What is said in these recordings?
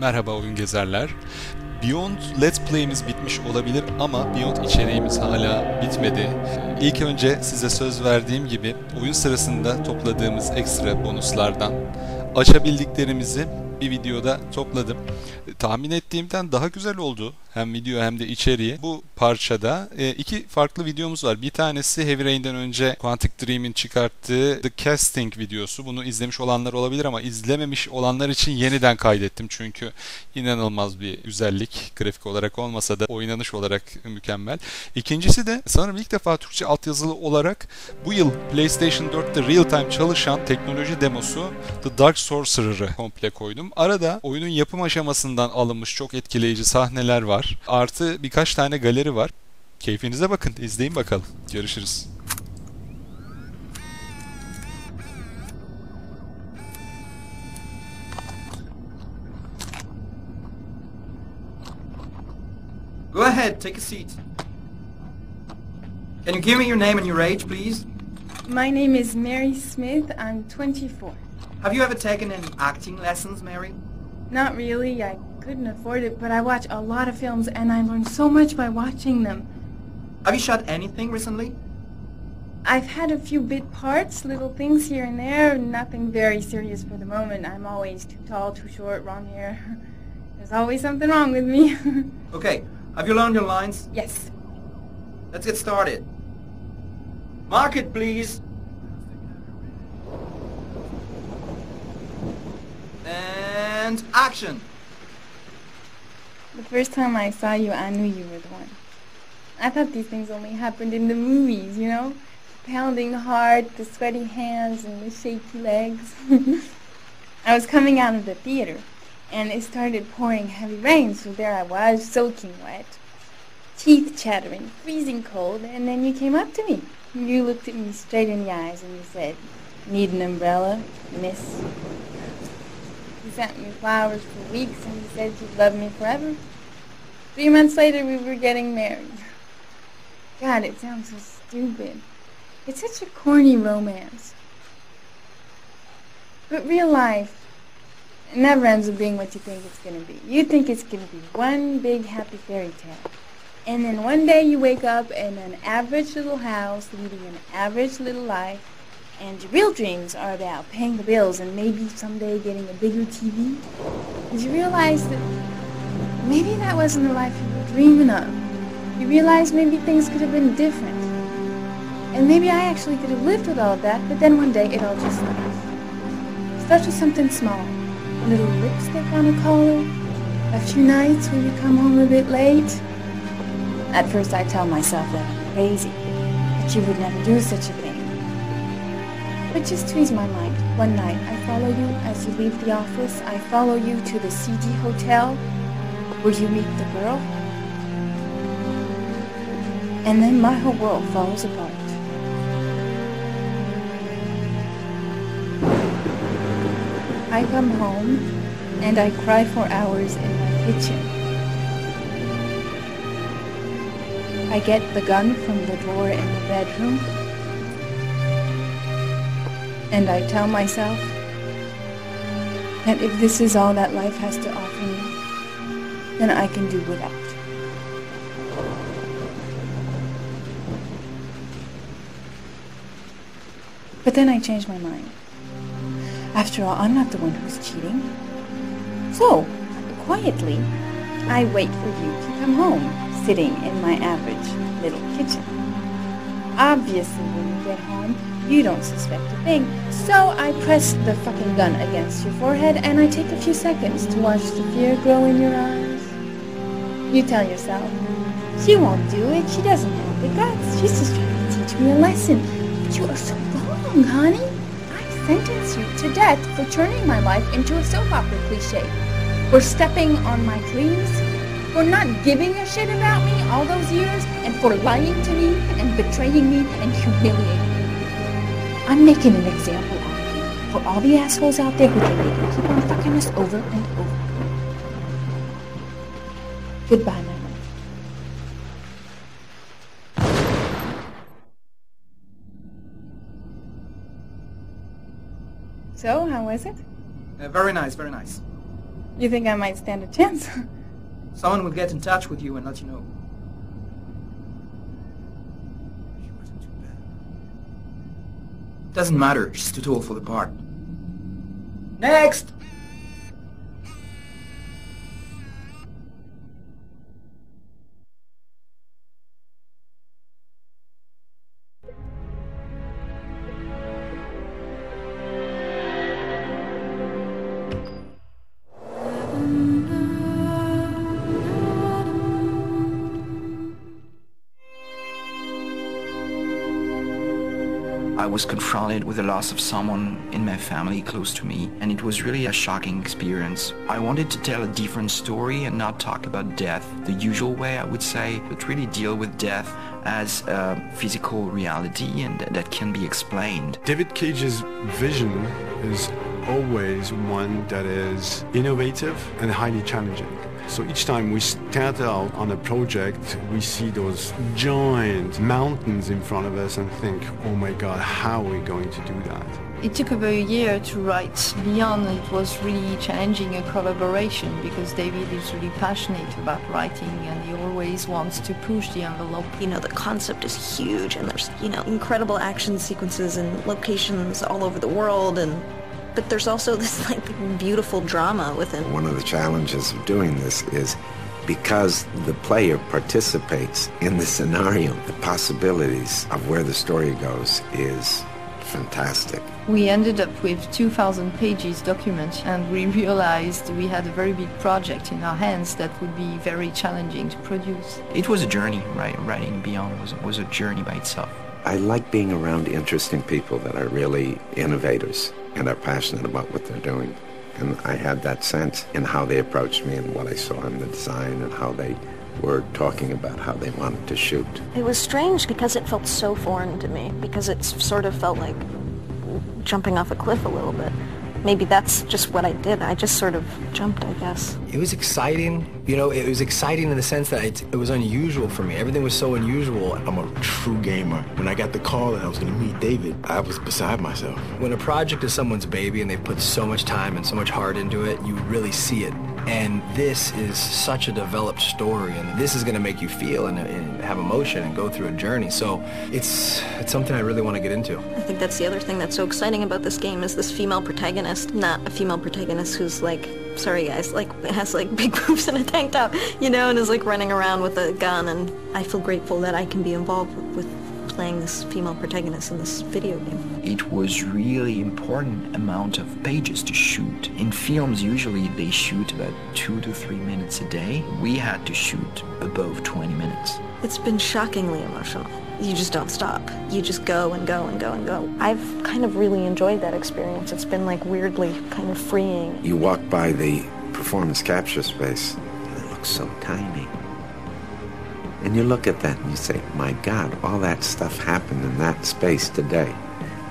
Merhaba oyun gezerler. Beyond Let's Play'imiz bitmiş olabilir ama Beyond içeriğimiz hala bitmedi. İlk önce size söz verdiğim gibi oyun sırasında topladığımız ekstra bonuslardan açabildiklerimizi bir videoda topladım. Tahmin ettiğimden daha güzel oldu. Hem video hem de içeriği. Bu parçada iki farklı videomuz var. Bir tanesi Heavy Rain'den önce Quantic Dream'in çıkarttığı The Casting videosu. Bunu izlemiş olanlar olabilir ama izlememiş olanlar için yeniden kaydettim. Çünkü inanılmaz bir güzellik. Grafik olarak olmasa da oynanış olarak mükemmel. İkincisi de sanırım ilk defa Türkçe altyazılı olarak bu yıl PlayStation 4'te real time çalışan teknoloji demosu The Dark Sorcerer'ı komple koydum. Arada oyunun yapım aşamasından alınmış çok etkileyici sahneler var. Artı birkaç tane galeri var. Keyfinize bakın, izleyin bakalım. Görüşürüz. Go ahead, take a seat. Can you give me your name and your age, please? My name is Mary Smith. I'm 24. Have you ever taken any acting lessons, Mary? Not really. I couldn't afford it, but I watch a lot of films and I learn so much by watching them. Have you shot anything recently? I've had a few bit parts, little things here and there, nothing very serious for the moment. I'm always too tall, too short, wrong hair. There's always something wrong with me. Okay, have you learned your lines? Yes. Let's get started. Mark it, please. And action! The first time I saw you, I knew you were the one. I thought these things only happened in the movies, you know? The pounding heart, the sweaty hands, and the shaky legs. I was coming out of the theater, and it started pouring heavy rain, so there I was, soaking wet, teeth chattering, freezing cold, and then you came up to me. You looked at me straight in the eyes, and you said, "Need an umbrella, miss?" You sent me flowers for weeks, and you said you'd love me forever. 3 months later, we were getting married. God, it sounds so stupid. It's such a corny romance. But real life never ends up being what you think it's going to be. You think it's going to be one big happy fairy tale. And then one day you wake up in an average little house, leading an average little life, and your real dreams are about paying the bills and maybe someday getting a bigger TV. Did you realize that maybe that wasn't the life you were dreaming of? You realize maybe things could have been different. And maybe I actually could have lived with all of that, but then one day it all just stops. Starts with something small. A little lipstick on a collar. A few nights where you come home a bit late. At first I tell myself that I'm crazy, that you would never do such a thing. But just to ease my mind, one night I follow you as you leave the office. I follow you to the CD hotel where you meet the girl. And then my whole world falls apart. I come home and I cry for hours in my kitchen. I get the gun from the drawer in the bedroom. And I tell myself that if this is all that life has to offer me, then I can do without. But then I change my mind. After all, I'm not the one who's cheating. So, quietly, I wait for you to come home, sitting in my average little kitchen. Obviously, when you get home, you don't suspect a thing, so I press the fucking gun against your forehead and I take a few seconds to watch the fear grow in your eyes. You tell yourself, she won't do it, she doesn't have the guts, she's just trying to teach me a lesson. But you are so wrong, honey. I sentence you to death for turning my life into a soap opera cliche, for stepping on my dreams, for not giving a shit about me all those years, and for lying to me and betraying me and humiliating me. I'm making an example of you for all the assholes out there who think they can keep on fucking us over and over. Goodbye, my love. So, how was it? Very nice, very nice. You think I might stand a chance? Someone will get in touch with you and let you know. She wasn't too bad. Doesn't matter, she's too tall for the part. Next! I was confronted with the loss of someone in my family close to me, and it was really a shocking experience. I wanted to tell a different story and not talk about death the usual way, I would say, but really deal with death as a physical reality and that can be explained. David Cage's vision is always one that is innovative and highly challenging. So each time we start out on a project, we see those giant mountains in front of us and think, oh my God, how are we going to do that? It took about a year to write Beyond. It was really challenging a collaboration because David is really passionate about writing and he always wants to push the envelope. You know, the concept is huge and there's, you know, incredible action sequences and locations all over the world, but there's also this like beautiful drama within. One of the challenges of doing this is because the player participates in the scenario, the possibilities of where the story goes is fantastic. We ended up with 2,000 pages document and we realized we had a very big project in our hands that would be very challenging to produce. It was a journey, right? Writing Beyond was a journey by itself. I like being around interesting people that are really innovators and are passionate about what they're doing. And I had that sense in how they approached me and what I saw in the design and how they were talking about how they wanted to shoot. It was strange because it felt so foreign to me, because it sort of felt like jumping off a cliff a little bit. Maybe that's just what I did. I just sort of jumped, I guess. It was exciting. You know, it was exciting in the sense that it was unusual for me. Everything was so unusual. I'm a true gamer. When I got the call that I was going to meet David, I was beside myself. When a project is someone's baby and they put so much time and so much heart into it, you really see it. And this is such a developed story, and this is going to make you feel and have emotion and go through a journey. So it's something I really want to get into. I think that's the other thing that's so exciting about this game is this female protagonist, not a female protagonist who's like, sorry guys, like has like big boobs and a tank top, you know, and is like running around with a gun. And I feel grateful that I can be involved with playing this female protagonist in this video game. It was really important amount of pages to shoot. In films, usually they shoot about 2 to 3 minutes a day. We had to shoot above 20 minutes. It's been shockingly emotional. You just don't stop. You just go and go and go and go. I've kind of really enjoyed that experience. It's been like weirdly kind of freeing. You walk by the performance capture space and it looks so tiny. And you look at that and you say, my God, all that stuff happened in that space today.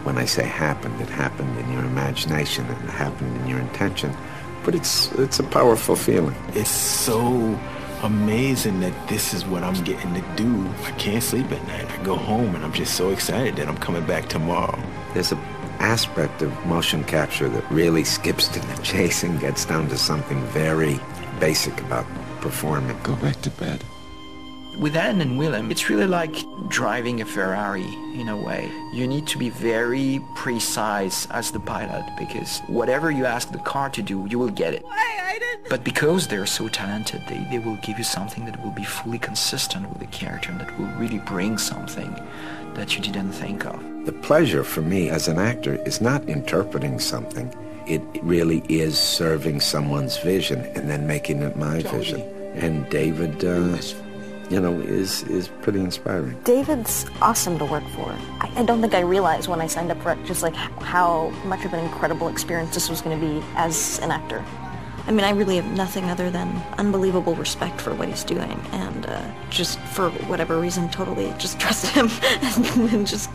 When I say happened, it happened in your imagination and it happened in your intention. But it's a powerful feeling. It's so amazing that this is what I'm getting to do. I can't sleep at night. I go home and I'm just so excited that I'm coming back tomorrow. There's an aspect of motion capture that really skips to the chase and gets down to something very basic about performing. Go back to bed. With Anne and Willem, it's really like driving a Ferrari in a way. You need to be very precise as the pilot because whatever you ask the car to do, you will get it. But because they're so talented, they will give you something that will be fully consistent with the character and that will really bring something that you didn't think of. The pleasure for me as an actor is not interpreting something. It really is serving someone's vision and then making it my vision. And David, you know, is pretty inspiring. David's awesome to work for. I don't think I realized when I signed up for it just like how much of an incredible experience this was going to be as an actor. I mean, I really have nothing other than unbelievable respect for what he's doing, and just for whatever reason, totally just trust him, and just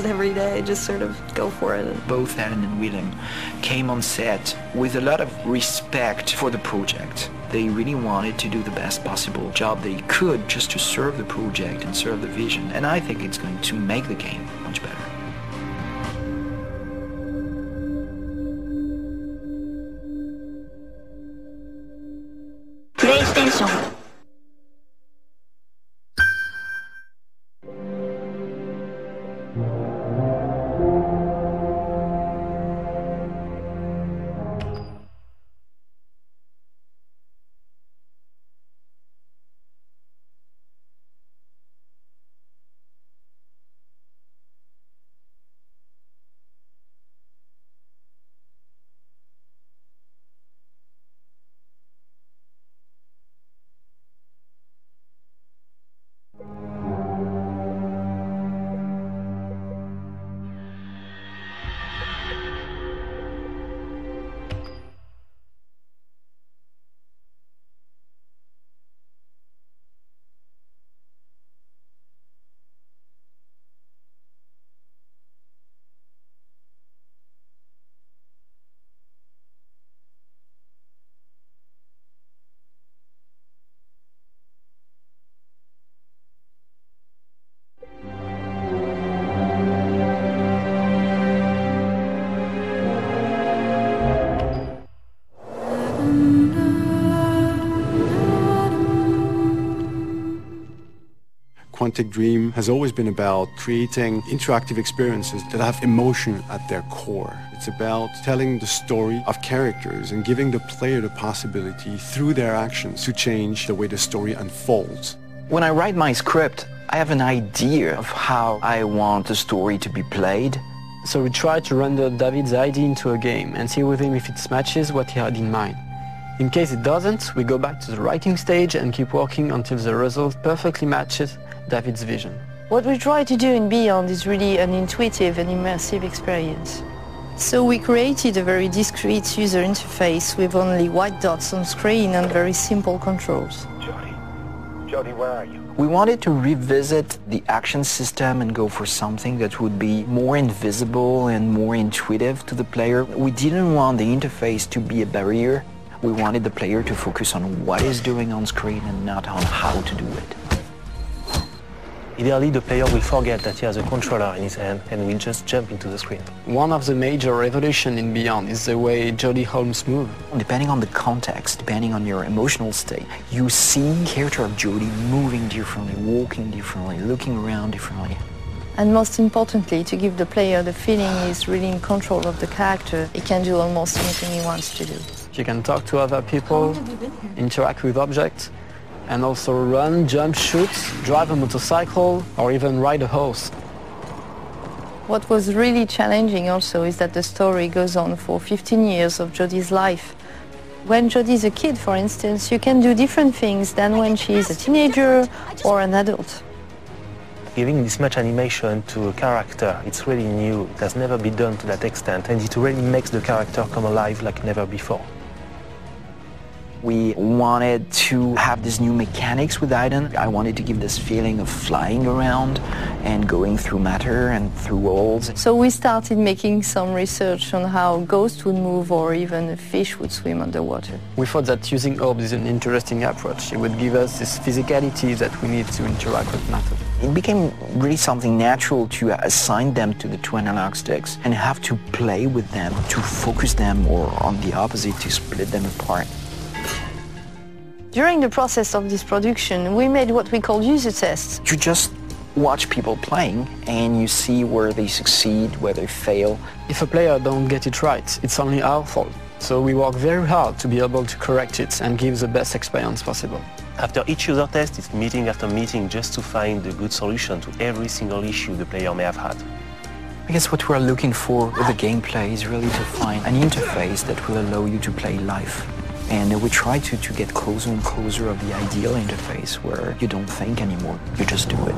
every day, just sort of go for it. Both Anne and Willem came on set with a lot of respect for the project. They really wanted to do the best possible job they could just to serve the project and serve the vision, and I think it's going to make the game much better. PlayStation. Quantic Dream has always been about creating interactive experiences that have emotion at their core. It's about telling the story of characters and giving the player the possibility through their actions to change the way the story unfolds. When I write my script, I have an idea of how I want the story to be played. So we try to render David's idea into a game and see with him if it matches what he had in mind. In case it doesn't, we go back to the writing stage and keep working until the result perfectly matches David's vision. What we try to do in Beyond is really an intuitive and immersive experience. So we created a very discrete user interface with only white dots on screen and very simple controls. Jody, where are you? We wanted to revisit the action system and go for something that would be more invisible and more intuitive to the player. We didn't want the interface to be a barrier. We wanted the player to focus on what he's doing on screen and not on how to do it. Ideally, the player will forget that he has a controller in his hand and will just jump into the screen. One of the major revolutions in Beyond is the way Jodie Holmes moves. Depending on the context, depending on your emotional state, you see the character of Jodie moving differently, walking differently, looking around differently. And most importantly, to give the player the feeling he's really in control of the character, he can do almost anything he wants to do. You can talk to other people, interact with objects, and also run, jump, shoot, drive a motorcycle, or even ride a horse. What was really challenging also is that the story goes on for 15 years of Jodie's life. When Jodie's a kid, for instance, you can do different things than when she's a teenager or an adult. Giving this much animation to a character, it's really new. It has never been done to that extent, and it really makes the character come alive like never before. We wanted to have these new mechanics with Aiden. I wanted to give this feeling of flying around and going through matter and through walls. So we started making some research on how ghosts would move or even a fish would swim underwater. We thought that using orbs is an interesting approach. It would give us this physicality that we need to interact with matter. It became really something natural to assign them to the two analog sticks and have to play with them, to focus them, or on the opposite, to split them apart. During the process of this production, we made what we call user tests. You just watch people playing and you see where they succeed, where they fail. If a player don't get it right, it's only our fault. So we work very hard to be able to correct it and give the best experience possible. After each user test, it's meeting after meeting just to find a good solution to every single issue the player may have had. I guess what we're looking for with the gameplay is really to find an interface that will allow you to play live. And we try to get closer and closer of the ideal interface where you don't think anymore, you just do it.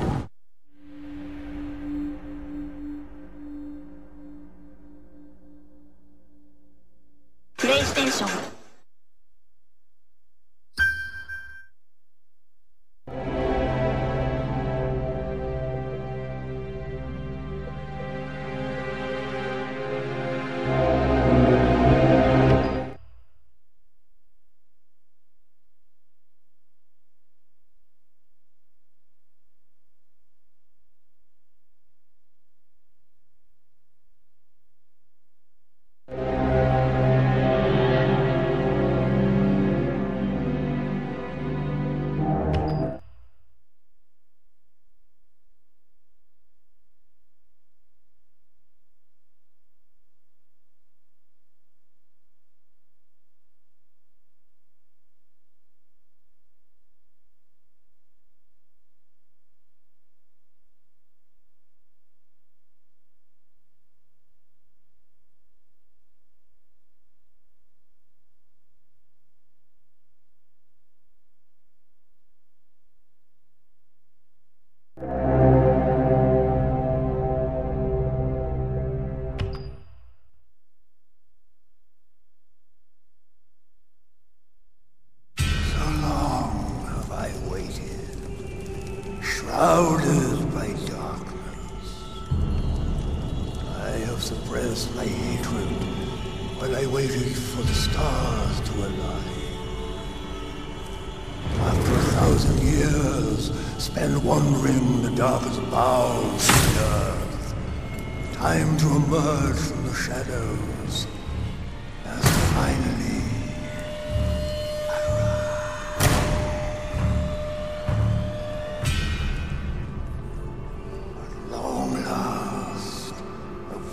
PlayStation. Shrouded by darkness. I have suppressed my hatred while I waited for the stars to align. After 1,000 years spent wandering the darkest bowels of the earth, time to emerge from the shadows as finally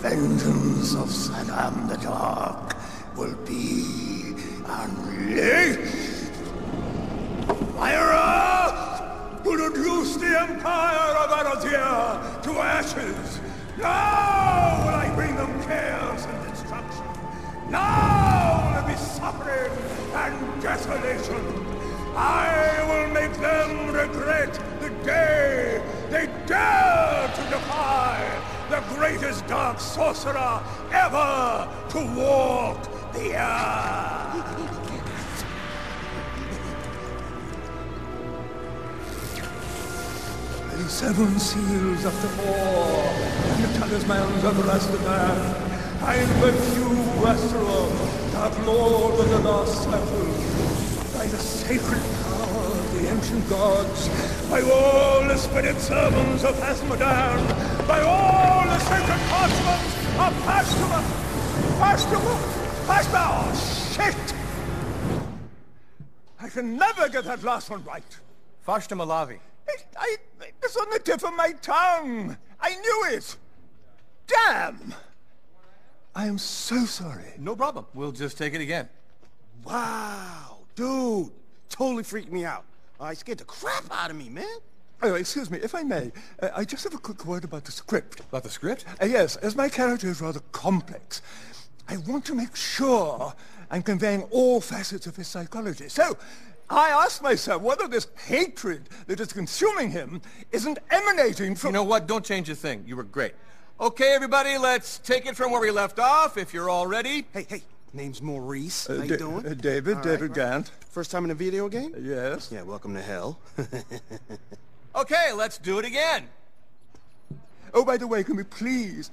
vengeance of Saddam the Dark will be unleashed. Myra will reduce the empire of Arathia to ashes. Now will I bring them chaos and destruction. Now will there be suffering and desolation. I will make them regret the day they dare to defy the greatest dark sorcerer ever to walk the earth. The 7 seals of the war and the talismans of Rastaman. I invoke you, Astaroth, dark lord of the lost cycle, by the sacred power of the ancient gods, by all the spirit servants of Asmodan, by all the sacred parchments of Shit! I can never get that last one right. Fashtamallavi. It's on the tip of my tongue. I knew it. Damn! I am so sorry. No problem. We'll just take it again. Wow, dude. Totally freaked me out. I scared the crap out of me, man. Oh, excuse me, if I may, I just have a quick word about the script. About the script? Yes, as my character is rather complex, I want to make sure I'm conveying all facets of his psychology. So, I asked myself whether this hatred that is consuming him isn't emanating from... You know what? Don't change a thing. You were great. Okay, everybody, let's take it from where we left off, if you're all ready. Hey. Name's Maurice. How you doing? David Gant. First time in a video game? Yes. Yeah, welcome to hell. Okay, let's do it again. Oh, by the way, can we please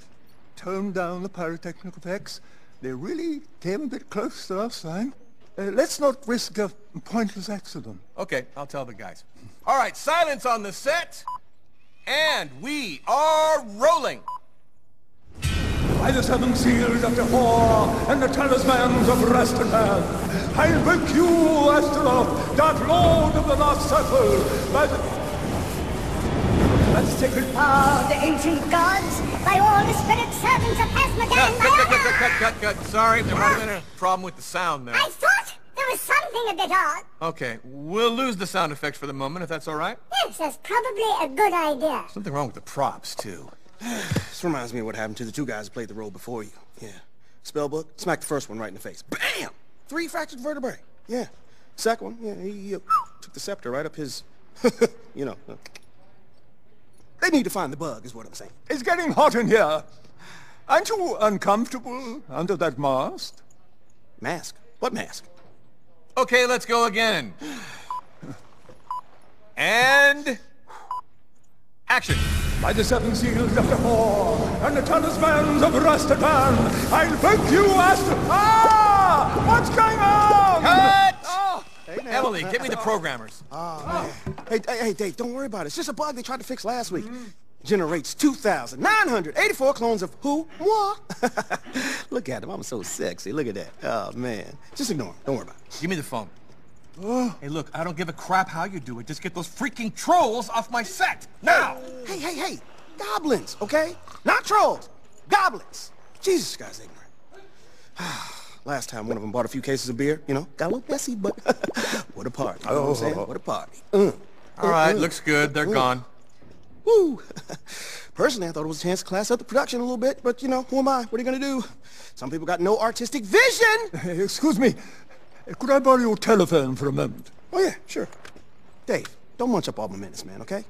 tone down the pyrotechnic effects? They really came a bit close the last time. Let's not risk a pointless accident. Okay, I'll tell the guys. All right, silence on the set. And we are rolling. By the 7 seals of the war and the talismans of Rastaman, I invoke you, Astaroth, dark lord of the lost circle, by the sacred power of the ancient gods, by all the spirit servants of Asmodan, Cut. Sorry, there might have been a problem with the sound there. I thought there was something a bit odd. Okay, we'll lose the sound effects for the moment, if that's all right. Yes, that's probably a good idea. Something wrong with the props, too. This reminds me of what happened to the 2 guys who played the role before you. Yeah. Spellbook, smacked the first one right in the face. Bam! 3 fractured vertebrae. Yeah. Second one, yeah, he took the scepter right up his... you know. They need to find the bug, is what I'm saying. It's getting hot in here. Aren't you uncomfortable under that mask? Mask? What mask? Okay, let's go again. And... action. By the 7 seals of the war and the talismans of Rastaman, I invoke you, What's going on? Cut! Oh. Hey, Emily, get me the programmers. Oh, man. Hey, Dave, don't worry about it. It's just a bug they tried to fix last week. Generates 2,984 clones of who? Moi. Look at him. I'm so sexy. Look at that. Oh, man. Just ignore him. Don't worry about it. Give me the phone. Hey, look, I don't give a crap how you do it. Just get those freaking trolls off my set, now! Hey. Goblins, okay? Not trolls. Goblins. Jesus, this guy's ignorant. Last time one of them bought a few cases of beer, you know, got a little messy, but what a party. You know what I'm saying? What a party. All right, looks good. They're gone. Woo! Personally, I thought it was a chance to class up the production a little bit, but, you know, who am I? What are you gonna do? Some people got no artistic vision! Excuse me. Could I borrow your telephone for a moment? Oh, yeah, sure. Dave, don't munch up all my minutes, man, okay?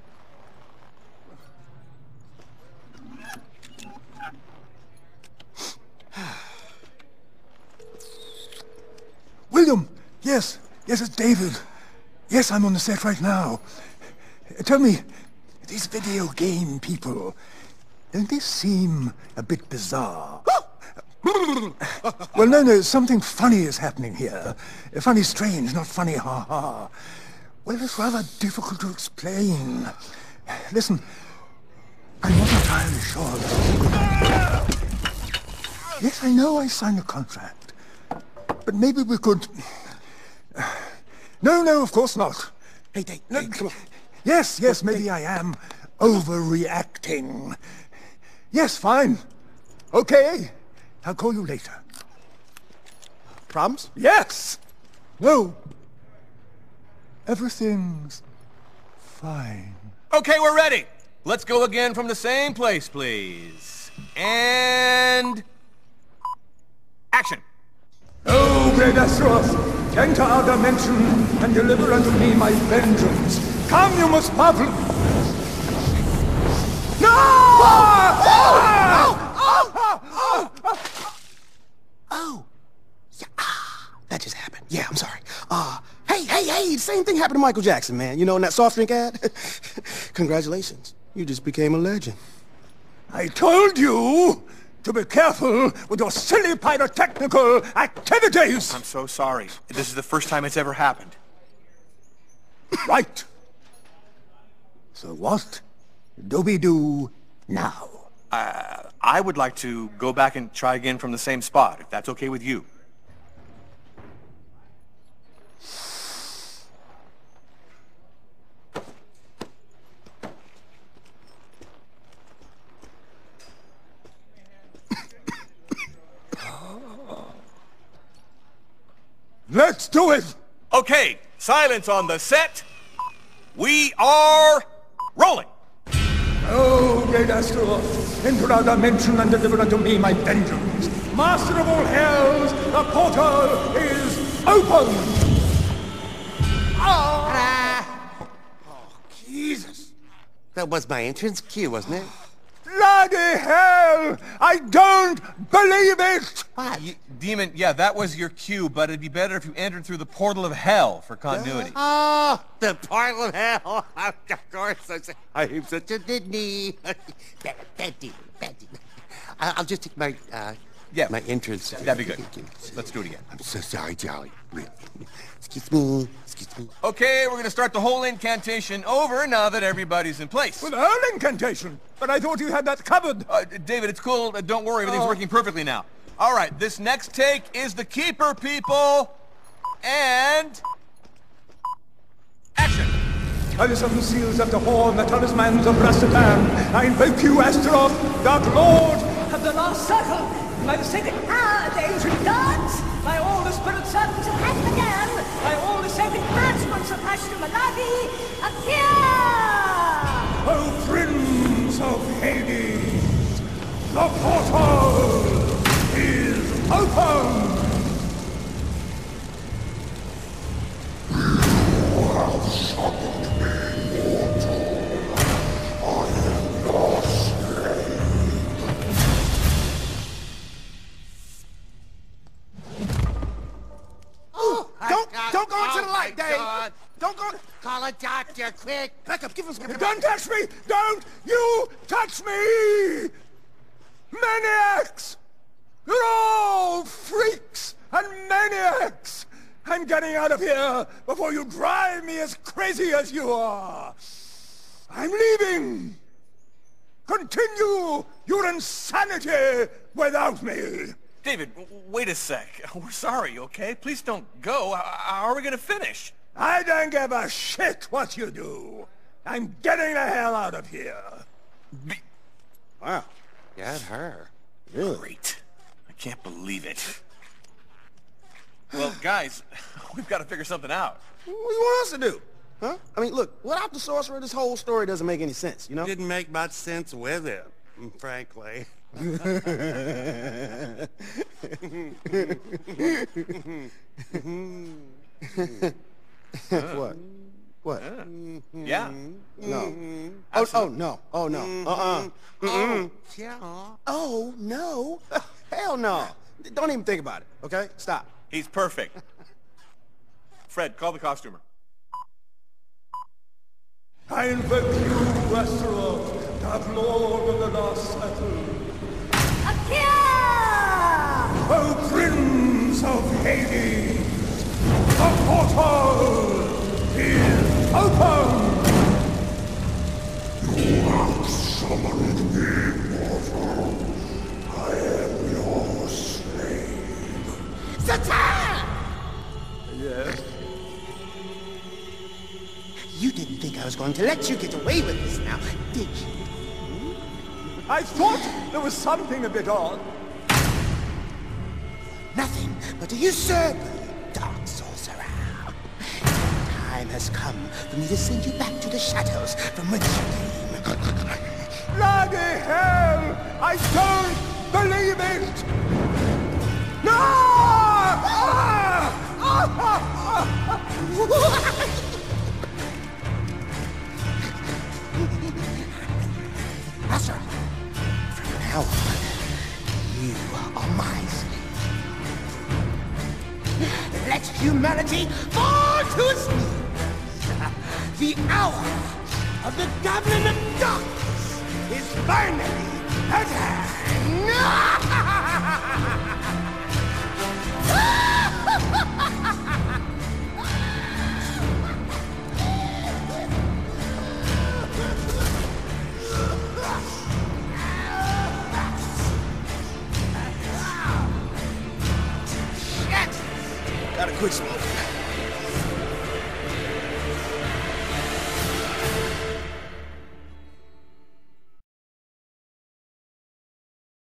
William! Yes, it's David. Yes, I'm on the set right now. Tell me, These video game people, don't they seem a bit bizarre? Well, no, something funny is happening here. Funny strange, not funny ha-ha. Well, it's rather difficult to explain. Listen, I'm not entirely sure. Yes, I know I signed a contract. But maybe we could... No, of course not. Hey, come on. Yes, maybe I am overreacting. Yes, fine. Okay. I'll call you later. Problems? Yes! No. Everything's fine. Okay, we're ready. Let's go again from the same place, please. And... action. Oh, great Asteros, enter our dimension and deliver unto me my vengeance. Come, you most powerful... No! Oh. Yeah, that just happened. Yeah, I'm sorry. Hey, same thing happened to Michael Jackson, man. You know, in that soft drink ad? Congratulations. You just became a legend. I told you to be careful with your silly pyrotechnical activities! I'm so sorry. This is the first time it's ever happened. Right. So what do we do now? I would like to go back and try again from the same spot, if that's okay with you. Let's do it! Okay, silence on the set. We are rolling. Oh, great Asteros, enter our dimension and deliver unto me my vengeance. Master of all hells, the portal is open! Oh, Jesus. That was my entrance cue, wasn't it? Bloody hell! I don't believe it! Demon, yeah, that was your cue, but it'd be better if you entered through the portal of hell for continuity. Oh, the portal of hell. Of course. I'm such a Disney. Bad demon. I'll just take my, my entrance. That'd be good. Let's do it again. I'm so sorry, Jolly. Really. Excuse me. Okay, we're gonna start the whole incantation over now that everybody's in place. Well, the whole incantation? But I thought you had that covered. David, it's cool. Don't worry, everything's working perfectly now. All right, this next take is the keeper, people. And... action. By the seven seals of the horn, the talismans of Rastatan, I invoke you, Astaroth, Dark Lord of the last circle, by the sacred power of the ancient gods, by all the spirit servants of Asmodean, by all the sacred branchments of Ashton Malavi, appear! O Prince of Hades, the portal is open! You have summoned me, mortal. I am not slain. Don't go into the light, Dave! Don't go... Call a doctor, quick! Back up, give us... Don't touch me! Don't you touch me! Maniacs! You're all freaks and maniacs! I'm getting out of here before you drive me as crazy as you are! I'm leaving! Continue your insanity without me! David, wait a sec. We're sorry, okay? Please don't go. How are we gonna finish? I don't give a shit what you do. I'm getting the hell out of here. Wow. Get her. Really? Great. I can't believe it. Well, guys, we've got to figure something out. What do you want us to do? Huh? I mean, look, without the sorcerer, this whole story doesn't make any sense, you know? Didn't make much sense with him, frankly. What? What? Yeah. No. Oh, no. Oh, no. Yeah. Oh, no. Hell no. Don't even think about it, okay? Stop. He's perfect. Fred, call the costumer. I invoke you, Astaroth, Dark Lord of the Lost Settle. O Prince of Hades, the portal is open! You have summoned me, mortal. I am your slave. Satan! Yes? You didn't think I was going to let you get away with this now, did you? I thought there was something a bit odd. Nothing but a usurper, dark sorcerer. Time has come for me to send you back to the shadows from which you came. Bloody hell! I don't believe it! No! Asher, from now on, you are my slave. Let humanity fall to its knees. The hour of the Goblin of Darkness is finally at hand. Gotta quit smoking.